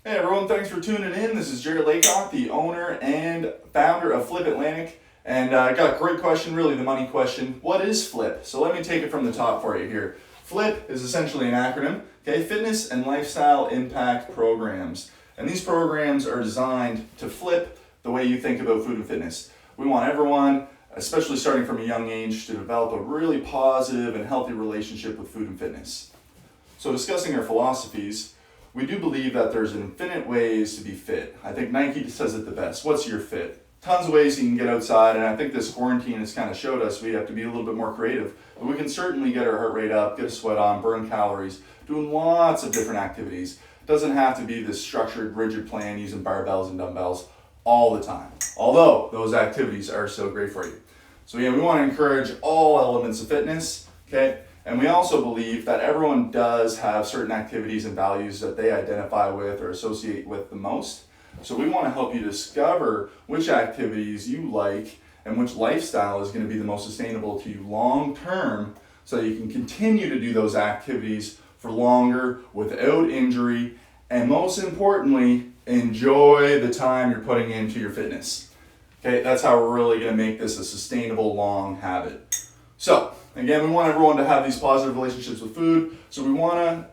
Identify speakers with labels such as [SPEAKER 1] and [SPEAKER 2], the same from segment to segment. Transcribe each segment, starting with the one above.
[SPEAKER 1] Hey everyone, thanks for tuning in. This is Jared Laycock, the owner and founder of Flip Atlantic. And I got a great question, really the money question. What is FLIP? So let me take it from the top for you here. FLIP is essentially an acronym, okay? Fitness and Lifestyle Impact Programs. And these programs are designed to flip the way you think about food and fitness. We want everyone, especially starting from a young age, to develop a really positive and healthy relationship with food and fitness. So discussing our philosophies, we do believe that there's infinite ways to be fit. I think Nike says it the best. What's your fit? Tons of ways you can get outside, and I think this quarantine has kind of showed us we have to be a little bit more creative. But we can certainly get our heart rate up, get a sweat on, burn calories, doing lots of different activities. It doesn't have to be this structured, rigid plan using barbells and dumbbells all the time. Although those activities are so great for you. So yeah, we want to encourage all elements of fitness, okay? And we also believe that everyone does have certain activities and values that they identify with or associate with the most. So we want to help you discover which activities you like and which lifestyle is going to be the most sustainable to you long term so that you can continue to do those activities for longer without injury and most importantly, enjoy the time you're putting into your fitness. Okay, that's how we're really going to make this a sustainable long habit. So, again, we want everyone to have these positive relationships with food,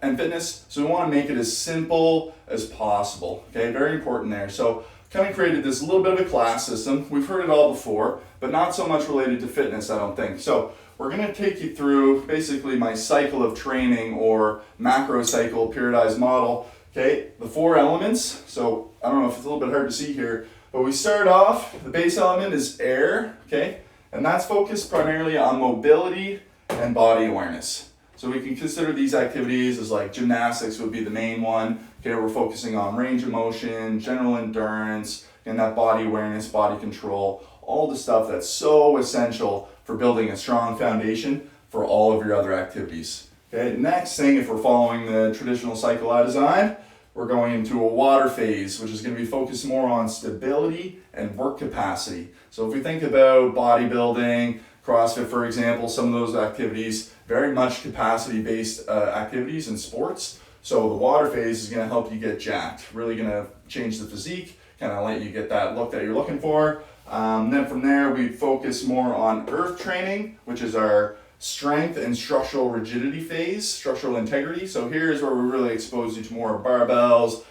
[SPEAKER 1] and fitness, so we want to make it as simple as possible. Okay, very important there. So, kind of created this little bit of a class system. We've heard it all before, but not so much related to fitness, I don't think. So, we're going to take you through basically my cycle of training or macro cycle periodized model. Okay, the 4 elements. So, I don't know if it's a little bit hard to see here, but we start off, the base element is air, okay? And that's focused primarily on mobility and body awareness. So we can consider these activities as like gymnastics would be the main one. Okay, we're focusing on range of motion, general endurance, and that body awareness, body control, all the stuff that's so essential for building a strong foundation for all of your other activities. Okay, next thing, if we're following the traditional cycle I designed, we're going into a water phase, which is going to be focused more on stability and work capacity. So if we think about bodybuilding, CrossFit, for example, some of those activities, very much capacity-based activities and sports. So the water phase is going to help you get jacked, really going to change the physique, kind of let you get that look that you're looking for. Then from there, we focus more on earth training, which is our strength and structural rigidity phase, structural integrity. So here's where we really expose you to more barbells,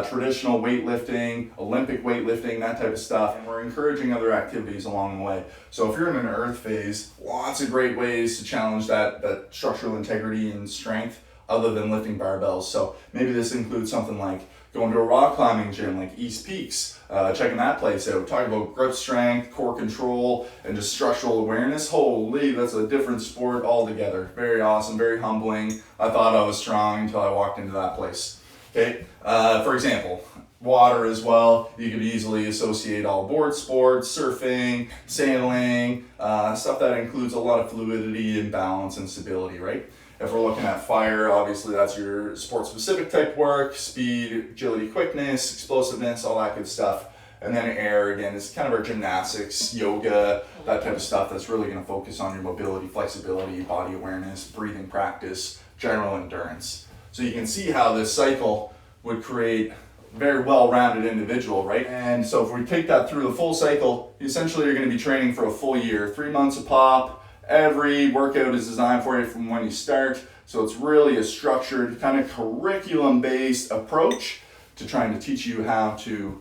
[SPEAKER 1] traditional weightlifting, Olympic weightlifting, that type of stuff. And we're encouraging other activities along the way. So if you're in an earth phase, lots of great ways to challenge that structural integrity and strength other than lifting barbells. So maybe this includes something like going to a rock climbing gym like East Peaks, checking that place out, talking about grip strength, core control, and just structural awareness. Holy, that's a different sport altogether. Very awesome, very humbling. I thought I was strong until I walked into that place. Okay, for example, water as well. You could easily associate all board sports, surfing, sailing, stuff that includes a lot of fluidity and balance and stability, right? If we're looking at fire, obviously that's your sport-specific type work, speed, agility, quickness, explosiveness, all that good stuff. And then air, again, is kind of our gymnastics, yoga, that type of stuff that's really going to focus on your mobility, flexibility, body awareness, breathing practice, general endurance. So you can see how this cycle would create a very well-rounded individual, right? And so if we take that through the full cycle, essentially you're going to be training for a full year, 3 months a pop. Every workout is designed for you from when you start. So it's really a structured, kind of curriculum-based approach to trying to teach you how to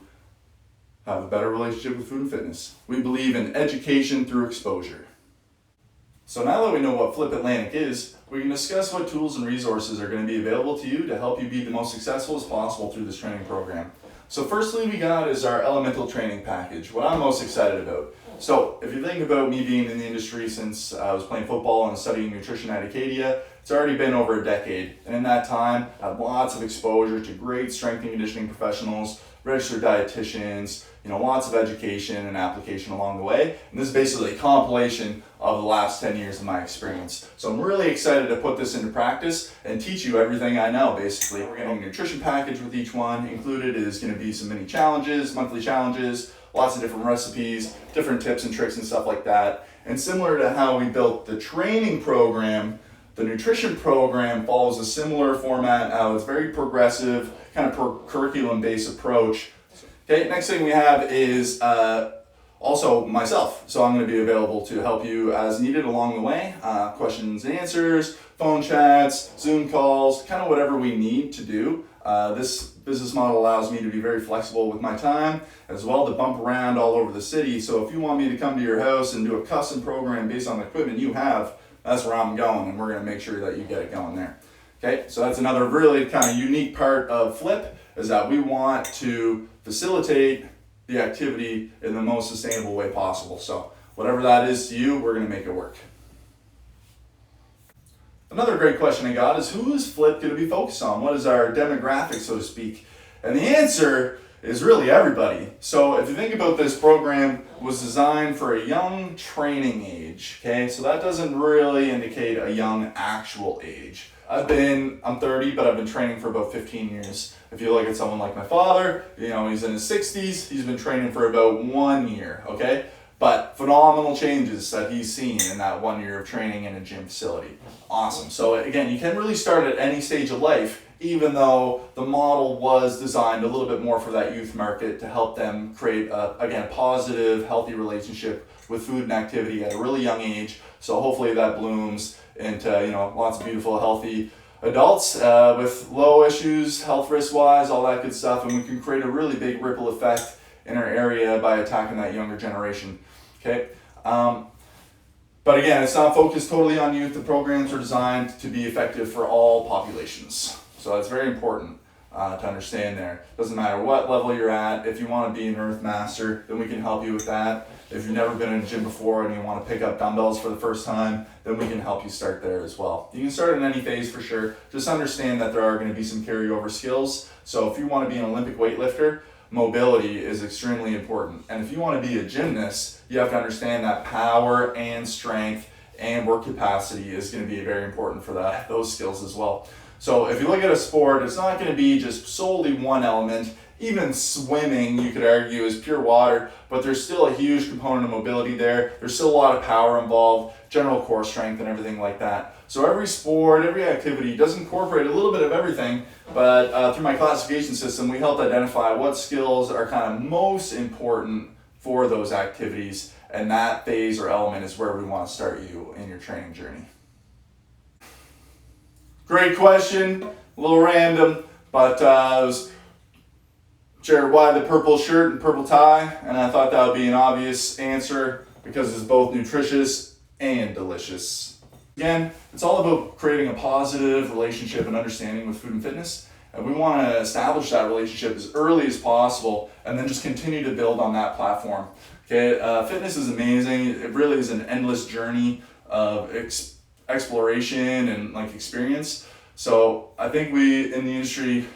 [SPEAKER 1] have a better relationship with food and fitness. We believe in education through exposure. So now that we know what Flip Atlantic is, we can discuss what tools and resources are going to be available to you to help you be the most successful as possible through this training program. So firstly we got is our Elemental Training Package, what I'm most excited about. So if you think about me being in the industry since I was playing football and studying nutrition at Acadia, it's already been over a decade. And in that time, I've had lots of exposure to great strength and conditioning professionals, registered dietitians, lots of education and application along the way. And this is basically a compilation of the last 10 years of my experience. So I'm really excited to put this into practice and teach you everything I know, basically. We're getting a nutrition package with each one. Included is going to be some mini challenges, monthly challenges, lots of different recipes, different tips and tricks and stuff like that. And similar to how we built the training program, the nutrition program follows a similar format. It's very progressive. kind of curriculum-based approach. Okay, next thing we have is also myself. So I'm going to be available to help you as needed along the way. Questions and answers, phone chats, Zoom calls, kind of whatever we need to do. This business model allows me to be very flexible with my time as well, to bump around all over the city. So if you want me to come to your house and do a custom program based on the equipment you have, that's where I'm going, and we're going to make sure that you get it going there. Okay, so that's another really kind of unique part of Flip, is that we want to facilitate the activity in the most sustainable way possible. So whatever that is to you, we're going to make it work. Another great question I got is, who is Flip going to be focused on? What is our demographic, so to speak? And the answer is really everybody. So if you think about this program, was designed for a young training age, okay? So that doesn't really indicate a young actual age. I'm 30, but I've been training for about 15 years. If you look at someone like my father, he's in his 60s, he's been training for about 1 year, okay? But phenomenal changes that he's seen in that 1 year of training in a gym facility. Awesome. So again, you can really start at any stage of life, even though the model was designed a little bit more for that youth market to help them create a positive, healthy relationship with food and activity at a really young age. So hopefully that blooms into lots of beautiful, healthy adults with low issues, health risk wise, all that good stuff, and we can create a really big ripple effect in our area by attacking that younger generation. Okay, but again, it's not focused totally on youth. The programs are designed to be effective for all populations. So that's very important to understand there. Doesn't matter what level you're at. If you want to be an Earth Master, then we can help you with that. If you've never been in a gym before and you want to pick up dumbbells for the first time, then we can help you start there as well. You can start in any phase for sure. Just understand that there are going to be some carryover skills. So if you want to be an Olympic weightlifter, mobility is extremely important. And if you want to be a gymnast, you have to understand that power and strength and work capacity is going to be very important for those skills as well. So if you look at a sport, it's not going to be just solely one element. Even swimming, you could argue, is pure water, but there's still a huge component of mobility there. There's still a lot of power involved, general core strength and everything like that. So every sport, every activity does incorporate a little bit of everything, but through my classification system, we helped identify what skills are kind of most important for those activities, and that phase or element is where we want to start you in your training journey. Great question, a little random, but it was Jared, why the purple shirt and purple tie? And I thought that would be an obvious answer because it's both nutritious and delicious. Again, it's all about creating a positive relationship and understanding with food and fitness. And we want to establish that relationship as early as possible and then just continue to build on that platform. Okay, fitness is amazing. It really is an endless journey of exploration and experience. So I think we in the industry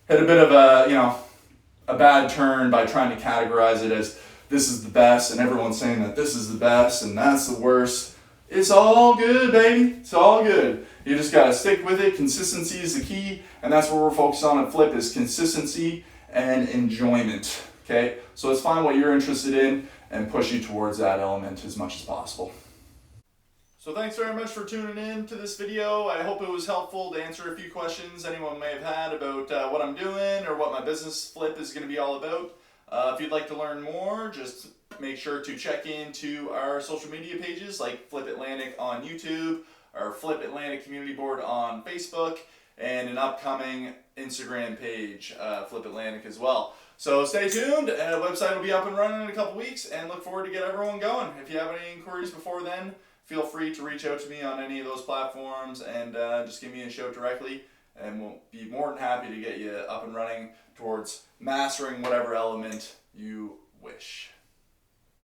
[SPEAKER 1] had a bit of a bad turn by trying to categorize it as this is the best and everyone's saying that this is the best and that's the worst. It's all good, baby. It's all good. You just got to stick with it. Consistency is the key, and that's what we're focused on at Flip, is consistency and enjoyment. Okay, so let's find what you're interested in and push you towards that element as much as possible. So thanks very much for tuning in to this video. I hope it was helpful to answer a few questions anyone may have had about what I'm doing or what my business Flip is going to be all about. If you'd like to learn more, just make sure to check into our social media pages like Flip Atlantic on YouTube, our Flip Atlantic community board on Facebook, and an upcoming Instagram page, Flip Atlantic as well. So stay tuned, and the website will be up and running in a couple weeks, and look forward to get everyone going. If you have any inquiries before then, feel free to reach out to me on any of those platforms and just give me a shout directly, and we'll be more than happy to get you up and running towards mastering whatever element you wish.